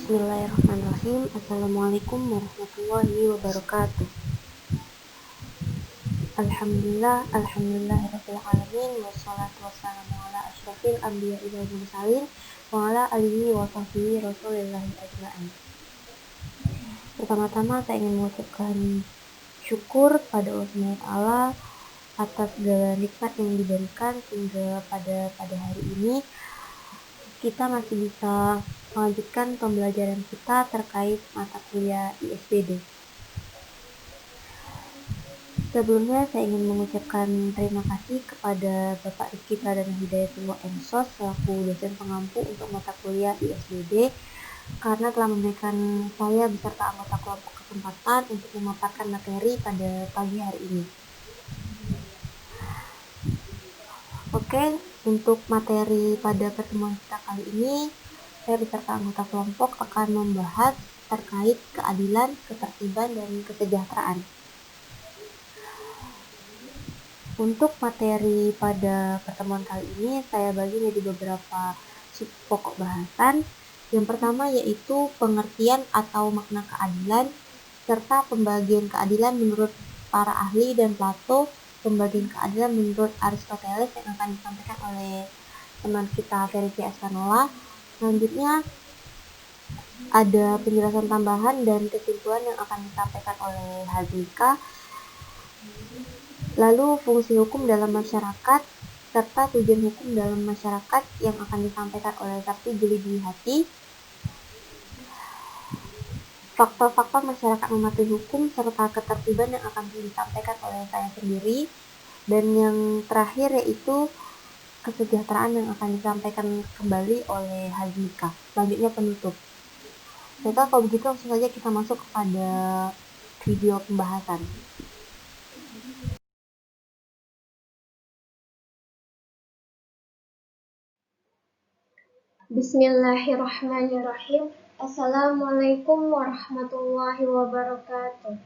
Bismillahirrahmanirrahim. Assalamualaikum warahmatullahi wabarakatuh. Alhamdulillahirabbil alamin wassalatu wassalamu ala asyrofil anbiya'i wal mursalin wa ala alihi wa sahbihi rasulillahi ajma'in. Pertama-tama saya ingin mengucapkan syukur pada Allah SWT atas segala nikmat yang diberikan sehingga pada hari ini kita masih bisa melanjutkan pembelajaran kita terkait mata kuliah ISBD. Sebelumnya saya ingin mengucapkan terima kasih kepada Bapak Rizky Pradana Hidayatullah MSOS selaku dosen pengampu untuk mata kuliah ISBD karena telah memberikan saya beserta anggota kelompok kesempatan untuk memaparkan materi pada pagi hari ini. Oke, untuk materi pada pertemuan kita kali ini, saya beserta anggota kelompok akan membahas terkait keadilan, ketertiban, dan kesejahteraan. Untuk materi pada pertemuan kali ini, saya bagi menjadi beberapa sub pokok bahasan. Yang pertama yaitu pengertian atau makna keadilan, serta pembagian keadilan menurut para ahli dan Plato, pembagian keadilan menurut Aristoteles yang akan disampaikan oleh teman kita Ferisya Espanola. Selanjutnya ada penjelasan tambahan dan kesimpulan yang akan disampaikan oleh Hazmika. Lalu fungsi hukum dalam masyarakat serta tujuan hukum dalam masyarakat yang akan disampaikan oleh Sakti Juli Dwihati. Faktor-faktor masyarakat mematuhi hukum serta ketertiban yang akan disampaikan oleh saya sendiri. Dan yang terakhir yaitu kesejahteraan yang akan disampaikan kembali oleh Hazmika. Selanjutnya penutup. Baiklah, kalau begitu langsung saja kita masuk kepada video pembahasan. Bismillahirrahmanirrahim. Assalamualaikum warahmatullahi wabarakatuh.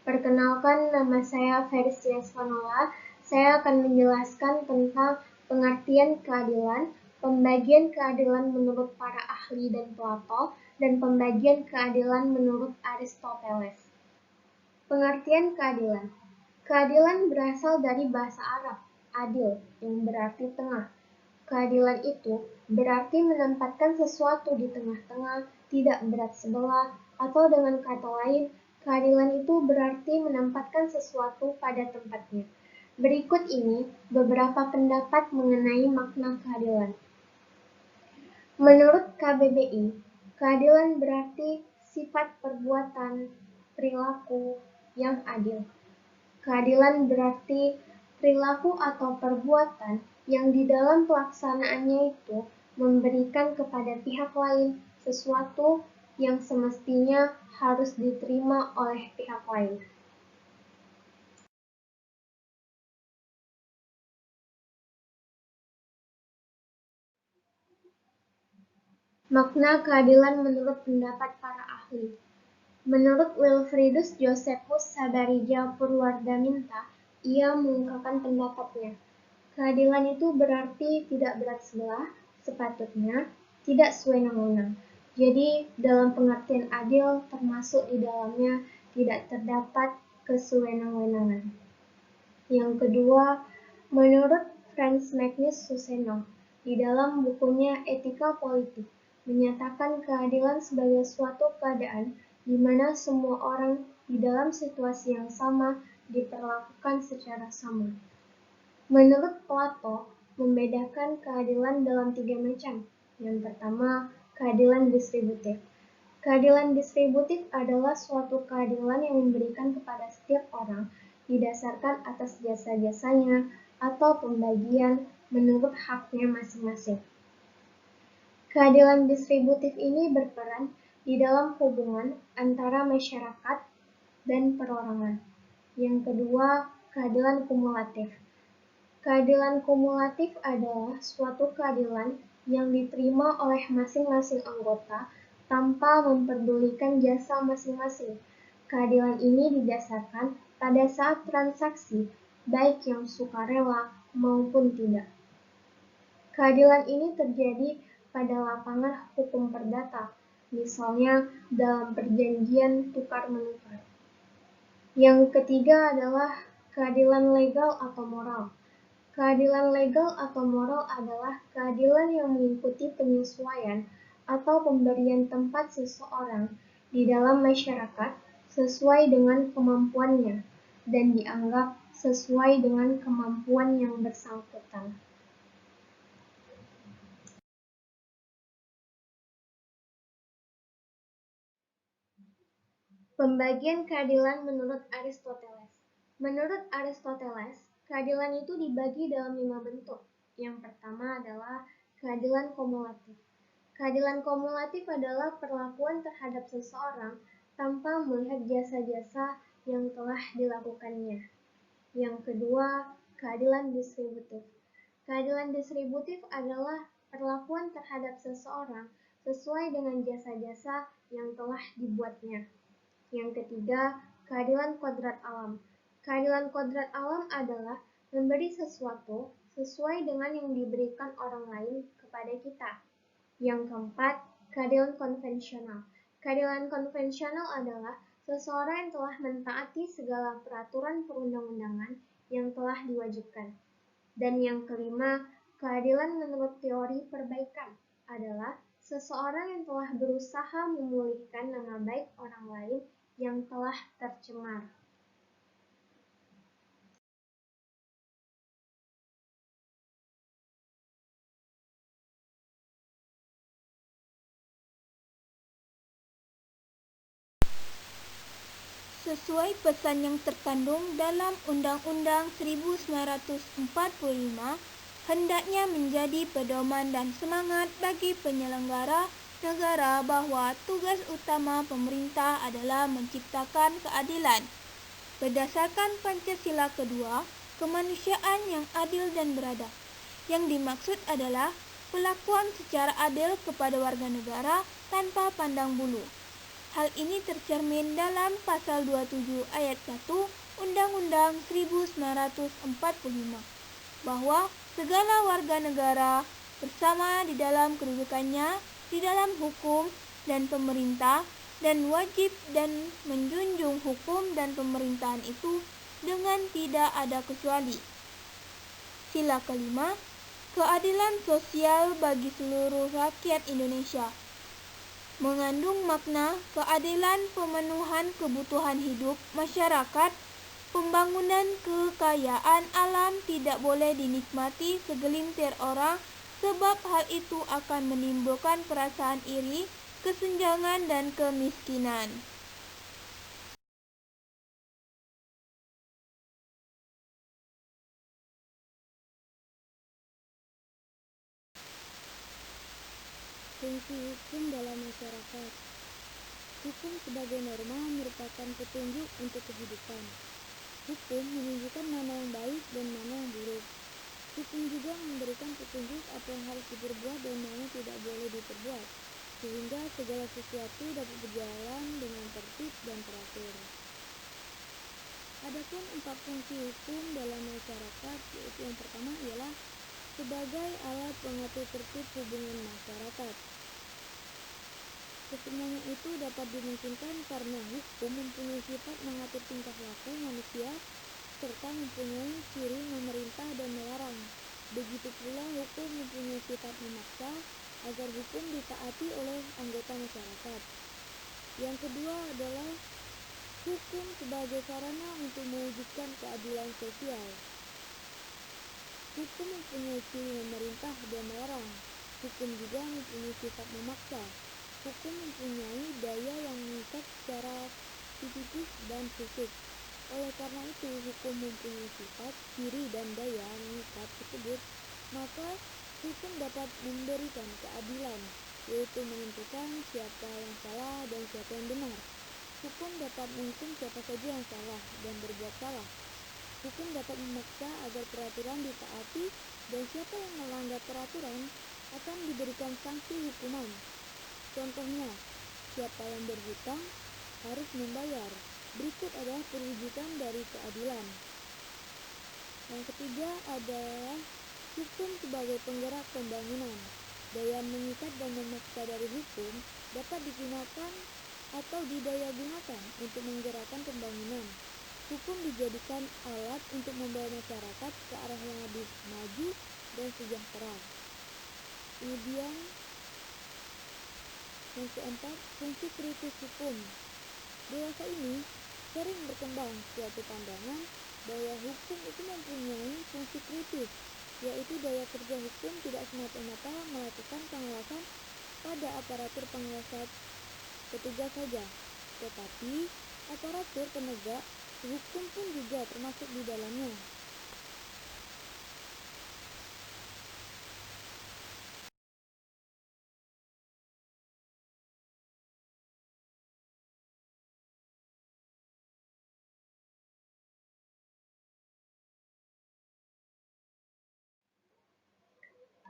Perkenalkan, nama saya Ferisya Espanola. Saya akan menjelaskan tentang pengertian keadilan, pembagian keadilan menurut para ahli dan Plato, dan pembagian keadilan menurut Aristoteles. Pengertian keadilan. Keadilan berasal dari bahasa Arab, adil, yang berarti tengah. Keadilan itu berarti menempatkan sesuatu di tengah-tengah, tidak berat sebelah, atau dengan kata lain, keadilan itu berarti menempatkan sesuatu pada tempatnya. Berikut ini beberapa pendapat mengenai makna keadilan. Menurut KBBI, keadilan berarti sifat perbuatan, perilaku yang adil. Keadilan berarti perilaku atau perbuatan yang di dalam pelaksanaannya itu memberikan kepada pihak lain sesuatu yang semestinya harus diterima oleh pihak lain. Makna keadilan menurut pendapat para ahli. Menurut Wilfridus Josephus Sabarija Purwardaminta, ia mengungkapkan pendapatnya. Keadilan itu berarti tidak berat sebelah, sepatutnya tidak sewenang-wenang. Jadi, dalam pengertian adil termasuk di dalamnya tidak terdapat kesewenang-wenangan. Yang kedua, menurut Franz Magnus Suseno, di dalam bukunya Etika Politik, menyatakan keadilan sebagai suatu keadaan di mana semua orang di dalam situasi yang sama diperlakukan secara sama. Menurut Plato, membedakan keadilan dalam 3 macam. Yang pertama, keadilan distributif. Keadilan distributif adalah suatu keadilan yang memberikan kepada setiap orang didasarkan atas jasa-jasanya atau pembagian menurut haknya masing-masing. Keadilan distributif ini berperan di dalam hubungan antara masyarakat dan perorangan. Yang kedua, keadilan kumulatif. Keadilan kumulatif adalah suatu keadilan yang diterima oleh masing-masing anggota tanpa memperdulikan jasa masing-masing. Keadilan ini didasarkan pada saat transaksi, baik yang sukarela maupun tidak. Keadilan ini terjadi pada lapangan hukum perdata, misalnya dalam perjanjian tukar-menukar. Yang ketiga adalah keadilan legal atau moral. Keadilan legal atau moral adalah keadilan yang mengikuti penyesuaian atau pemberian tempat seseorang di dalam masyarakat sesuai dengan kemampuannya dan dianggap sesuai dengan kemampuan yang bersangkutan. Pembagian keadilan menurut Aristoteles. Menurut Aristoteles, keadilan itu dibagi dalam 5 bentuk. Yang pertama adalah keadilan kumulatif. Keadilan kumulatif adalah perlakuan terhadap seseorang tanpa melihat jasa-jasa yang telah dilakukannya. Yang kedua, keadilan distributif. Keadilan distributif adalah perlakuan terhadap seseorang sesuai dengan jasa-jasa yang telah dibuatnya. Yang ketiga, keadilan kodrat alam. Keadilan kodrat alam adalah memberi sesuatu sesuai dengan yang diberikan orang lain kepada kita. Yang keempat, keadilan konvensional. Keadilan konvensional adalah seseorang yang telah mentaati segala peraturan perundang-undangan yang telah diwajibkan. Dan yang kelima, keadilan menurut teori perbaikan adalah seseorang yang telah berusaha memulihkan nama baik orang lain yang telah tercemar. Sesuai pesan yang terkandung dalam Undang-Undang 1945, hendaknya menjadi pedoman dan semangat bagi penyelenggara negara bahwa tugas utama pemerintah adalah menciptakan keadilan. Berdasarkan Pancasila kedua, kemanusiaan yang adil dan beradab. Yang dimaksud adalah perlakuan secara adil kepada warga negara tanpa pandang bulu. Hal ini tercermin dalam pasal 27 ayat 1 Undang-Undang 1945 bahwa segala warga negara bersama di dalam kedudukannya di dalam hukum dan pemerintah dan wajib dan menjunjung hukum dan pemerintahan itu dengan tidak ada kecuali. Sila kelima, keadilan sosial bagi seluruh rakyat Indonesia. Mengandung makna keadilan pemenuhan kebutuhan hidup masyarakat, pembangunan kekayaan alam tidak boleh dinikmati segelintir orang sebab hal itu akan menimbulkan perasaan iri, kesenjangan dan kemiskinan. Fungsi hukum dalam masyarakat. Hukum sebagai norma merupakan petunjuk untuk kehidupan. Hukum menunjukkan mana yang baik dan mana yang buruk. Hukum juga memberikan petunjuk apa yang harus diperbuat dan mana tidak boleh diperbuat, sehingga segala sesuatu dapat berjalan dengan tertib dan teratur. Adapun 4 fungsi hukum dalam masyarakat, yaitu yang pertama ialah sebagai alat pengatur tertib hubungan masyarakat. Kesemuanya itu dapat dimungkinkan karena hukum mempunyai sifat mengatur tingkah laku manusia serta mempunyai ciri memerintah dan melarang. Begitu pula hukum mempunyai sifat memaksa agar hukum ditaati oleh anggota masyarakat. Yang kedua adalah hukum sebagai sarana untuk mewujudkan keadilan sosial. Hukum mempunyai ciri memerintah dan melarang. Hukum juga mempunyai sifat memaksa. Hukum mempunyai daya yang mengikat secara psikis dan fisik. Oleh karena itu, hukum mempunyai sifat, ciri, dan daya mengikat tersebut, maka hukum dapat memberikan keadilan, yaitu menentukan siapa yang salah dan siapa yang benar. Hukum dapat menghukum siapa saja yang salah dan berbuat salah. Hukum dapat memaksa agar peraturan ditaati dan siapa yang melanggar peraturan akan diberikan sanksi hukuman. Contohnya, siapa yang berhutang harus membayar. Berikut adalah perwujudan dari keadilan. Yang ketiga adalah hukum sebagai penggerak pembangunan. Daya mengikat dan memaksa dari hukum dapat digunakan atau didayagunakan untuk menggerakkan pembangunan. Hukum dijadikan alat untuk membawa masyarakat ke arah yang lebih maju dan sejahtera. Kemudian yang keempat, fungsi kritis hukum. Dewasa ini sering berkembang suatu pandangan bahwa hukum itu mempunyai fungsi kritis, yaitu daya kerja hukum tidak semata-mata melakukan pengawasan pada aparatur pengawas petugas saja, tetapi aparatur penegak hukum pun juga termasuk di dalamnya.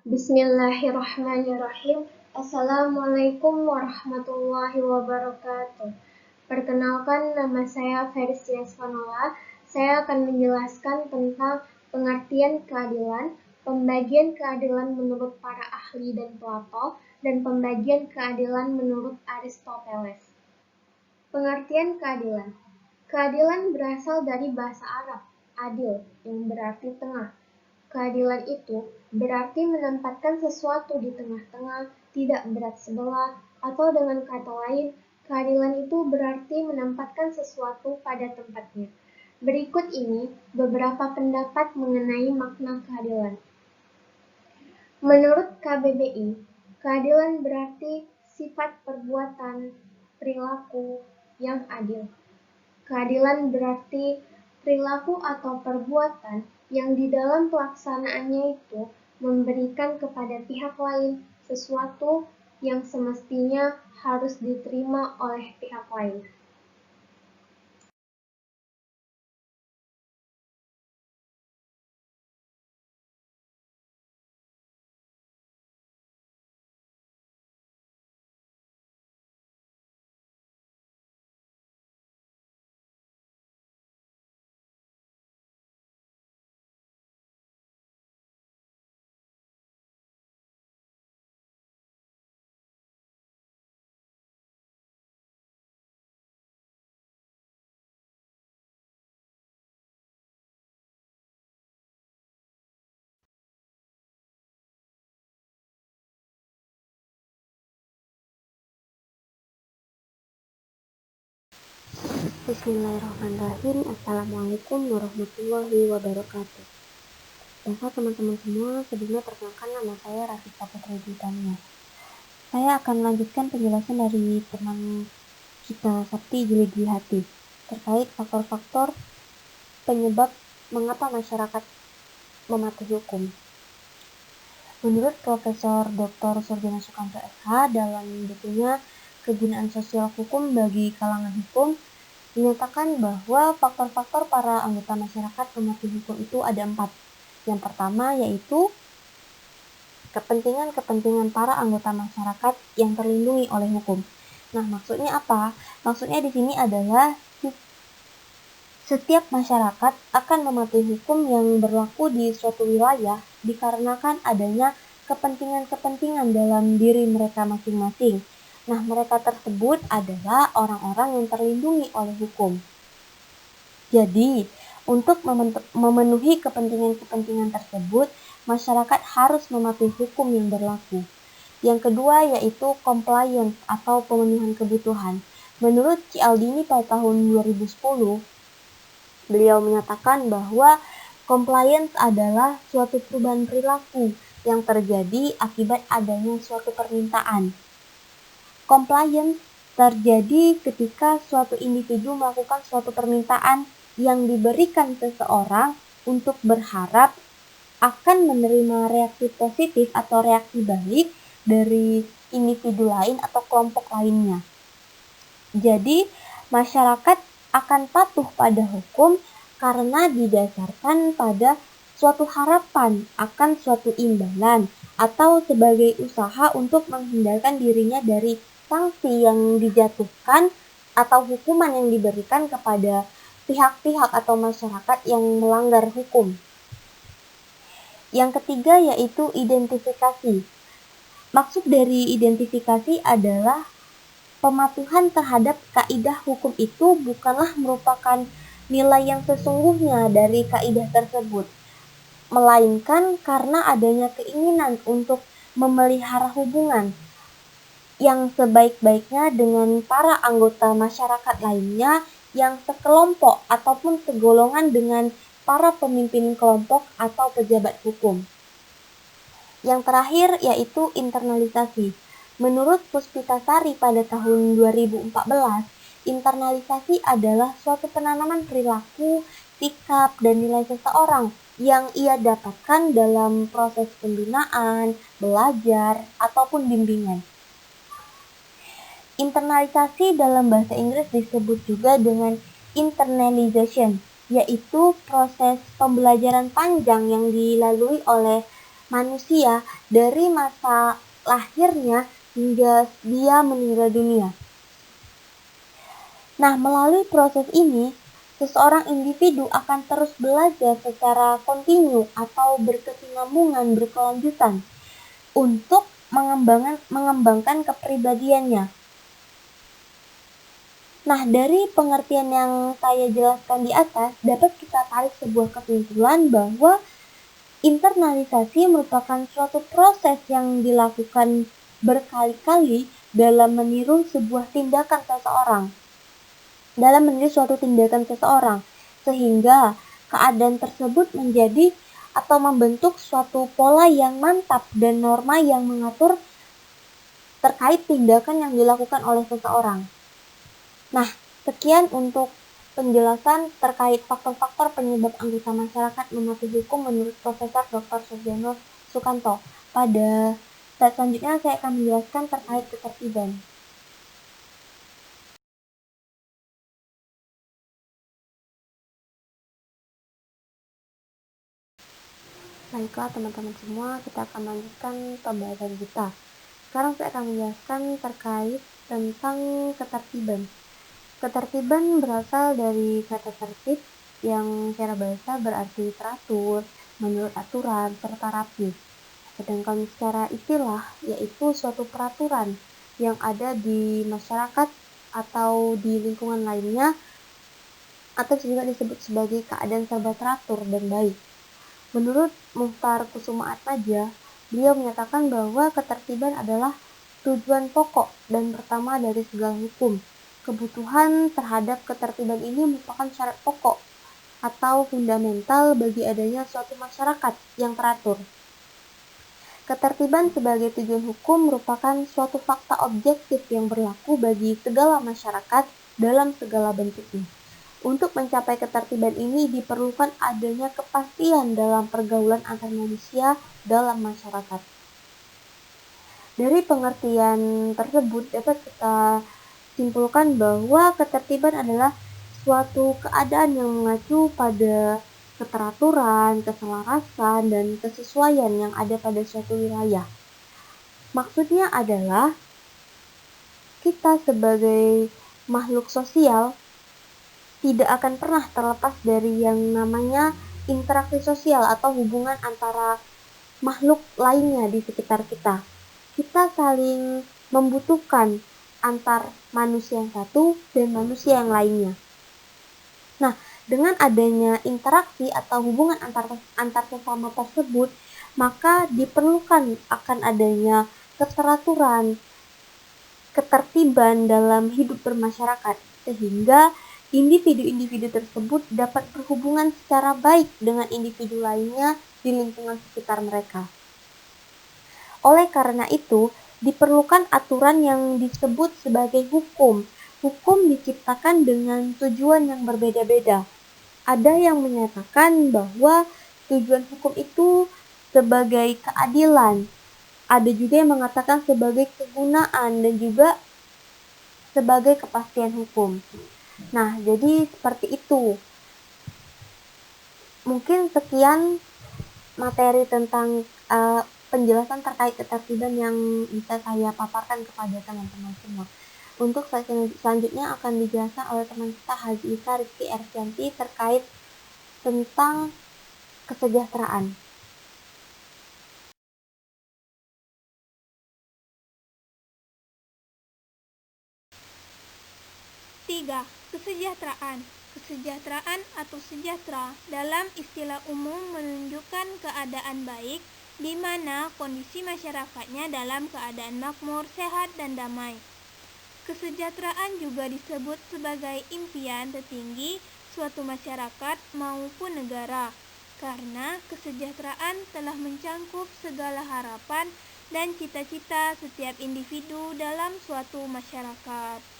Bismillahirrahmanirrahim. Assalamualaikum warahmatullahi wabarakatuh. Perkenalkan, nama saya Ferisya Spanola. Saya akan menjelaskan tentang pengertian keadilan, pembagian keadilan menurut para ahli dan Plato, dan pembagian keadilan menurut Aristoteles. Pengertian keadilan. Keadilan berasal dari bahasa Arab, adil, yang berarti tengah. Keadilan itu berarti menempatkan sesuatu di tengah-tengah, tidak berat sebelah, atau dengan kata lain, keadilan itu berarti menempatkan sesuatu pada tempatnya. Berikut ini beberapa pendapat mengenai makna keadilan. Menurut KBBI, keadilan berarti sifat perbuatan, perilaku yang adil. Keadilan berarti perilaku atau perbuatan yang di dalam pelaksanaannya itu memberikan kepada pihak lain sesuatu yang semestinya harus diterima oleh pihak lain. Bismillahirrahmanirrahim. Assalamualaikum warahmatullahi wabarakatuh. Bapak teman-teman semua, sebelumnya perkenalkan, nama saya Rafika Putri Ditania. Saya akan melanjutkan penjelasan dari teman kita Sakti Juli Dwi Hati terkait faktor-faktor penyebab mengapa masyarakat mematuhi hukum. Menurut Profesor Dr. Surjana Sukanto SH dalam bukunya Kegunaan Sosial Hukum bagi Kalangan Hukum, dinyatakan bahwa faktor-faktor para anggota masyarakat mematuhi hukum itu ada 4. Yang pertama yaitu kepentingan-kepentingan para anggota masyarakat yang terlindungi oleh hukum. Nah, maksudnya apa? Maksudnya di sini adalah setiap masyarakat akan mematuhi hukum yang berlaku di suatu wilayah dikarenakan adanya kepentingan-kepentingan dalam diri mereka masing-masing. Nah, mereka tersebut adalah orang-orang yang terlindungi oleh hukum. Jadi, untuk memenuhi kepentingan-kepentingan tersebut, masyarakat harus mematuhi hukum yang berlaku. Yang kedua yaitu compliance atau pemenuhan kebutuhan. Menurut Cialdini pada tahun 2010, beliau menyatakan bahwa compliance adalah suatu perubahan perilaku yang terjadi akibat adanya suatu permintaan. Compliance terjadi ketika suatu individu melakukan suatu permintaan yang diberikan seseorang untuk berharap akan menerima reaksi positif atau reaksi balik dari individu lain atau kelompok lainnya. Jadi, masyarakat akan patuh pada hukum karena didasarkan pada suatu harapan akan suatu imbalan atau sebagai usaha untuk menghindarkan dirinya dari sanksi yang dijatuhkan atau hukuman yang diberikan kepada pihak-pihak atau masyarakat yang melanggar hukum. Yang ketiga yaitu identifikasi. Maksud dari identifikasi adalah pematuhan terhadap kaidah hukum itu bukanlah merupakan nilai yang sesungguhnya dari kaidah tersebut, melainkan karena adanya keinginan untuk memelihara hubungan yang sebaik-baiknya dengan para anggota masyarakat lainnya yang sekelompok ataupun segolongan dengan para pemimpin kelompok atau pejabat hukum. Yang terakhir yaitu internalisasi. Menurut Puspitasari pada tahun 2014, internalisasi adalah suatu penanaman perilaku, sikap, dan nilai seseorang yang ia dapatkan dalam proses pembinaan, belajar, ataupun bimbingan. Internalisasi dalam bahasa Inggris disebut juga dengan internalization, yaitu proses pembelajaran panjang yang dilalui oleh manusia dari masa lahirnya hingga dia meninggal dunia. Nah, melalui proses ini, seseorang individu akan terus belajar secara kontinu atau berkesinambungan berkelanjutan untuk mengembangkan kepribadiannya. Nah, dari pengertian yang saya jelaskan di atas, dapat kita tarik sebuah kesimpulan bahwa internalisasi merupakan suatu proses yang dilakukan berkali-kali dalam meniru suatu tindakan seseorang, sehingga keadaan tersebut menjadi atau membentuk suatu pola yang mantap dan norma yang mengatur terkait tindakan yang dilakukan oleh seseorang. Nah, sekian untuk penjelasan terkait faktor-faktor penyebab anggota masyarakat mematuhi hukum menurut Profesor Dr. Surjono Sukanto. Pada slide selanjutnya saya akan menjelaskan terkait ketertiban. Baiklah teman-teman semua, kita akan lanjutkan pembahasan kita. Sekarang saya akan menjelaskan terkait tentang ketertiban. Ketertiban berasal dari kata tertib yang secara bahasa berarti teratur, menurut aturan, serta rapi. Sedangkan secara istilah yaitu suatu peraturan yang ada di masyarakat atau di lingkungan lainnya, atau juga disebut sebagai keadaan serba teratur dan baik. Menurut Muhtar Kusumaatmadja, beliau menyatakan bahwa ketertiban adalah tujuan pokok dan pertama dari segala hukum. Kebutuhan terhadap ketertiban ini merupakan syarat pokok atau fundamental bagi adanya suatu masyarakat yang teratur. Ketertiban sebagai tujuan hukum merupakan suatu fakta objektif yang berlaku bagi segala masyarakat dalam segala bentuknya. Untuk mencapai ketertiban ini diperlukan adanya kepastian dalam pergaulan antar manusia dalam masyarakat. Dari pengertian tersebut dapat kita simpulkan bahwa ketertiban adalah suatu keadaan yang mengacu pada keteraturan, keselarasan, dan kesesuaian yang ada pada suatu wilayah. Maksudnya adalah kita sebagai makhluk sosial tidak akan pernah terlepas dari yang namanya interaksi sosial atau hubungan antara makhluk lainnya di sekitar kita. Kita saling membutuhkan antar manusia yang satu dan manusia yang lainnya. Nah, dengan adanya interaksi atau hubungan antar sesama tersebut, maka diperlukan akan adanya keteraturan, ketertiban dalam hidup bermasyarakat, sehingga individu-individu tersebut dapat berhubungan secara baik dengan individu lainnya di lingkungan sekitar mereka. Oleh karena itu, diperlukan aturan yang disebut sebagai hukum. Hukum diciptakan dengan tujuan yang berbeda-beda. Ada yang menyatakan bahwa tujuan hukum itu sebagai keadilan. Ada juga yang mengatakan sebagai kegunaan dan juga sebagai kepastian hukum. Nah, jadi seperti itu. Mungkin sekian materi tentang penjelasan terkait ketertiban yang bisa saya paparkan kepada teman-teman semua. Untuk selanjutnya akan dijelaskan oleh teman kita Haji Isa Rizky Ersianti terkait tentang kesejahteraan. 3. Kesejahteraan. Kesejahteraan atau sejahtera dalam istilah umum menunjukkan keadaan baik di mana kondisi masyarakatnya dalam keadaan makmur, sehat, dan damai. Kesejahteraan juga disebut sebagai impian tertinggi suatu masyarakat maupun negara, karena kesejahteraan telah mencangkup segala harapan dan cita-cita setiap individu dalam suatu masyarakat.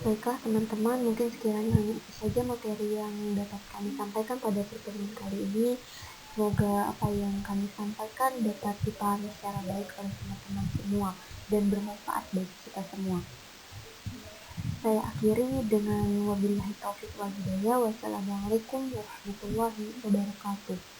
Baiklah teman-teman, mungkin sekiranya hanya itu saja materi yang dapat kami sampaikan pada pertemuan kali ini. Semoga apa yang kami sampaikan dapat dipahami secara baik oleh teman-teman semua dan bermanfaat bagi kita semua. Saya akhiri dengan wabillahi taufiq wal hidayah. Wassalamualaikum warahmatullahi wabarakatuh.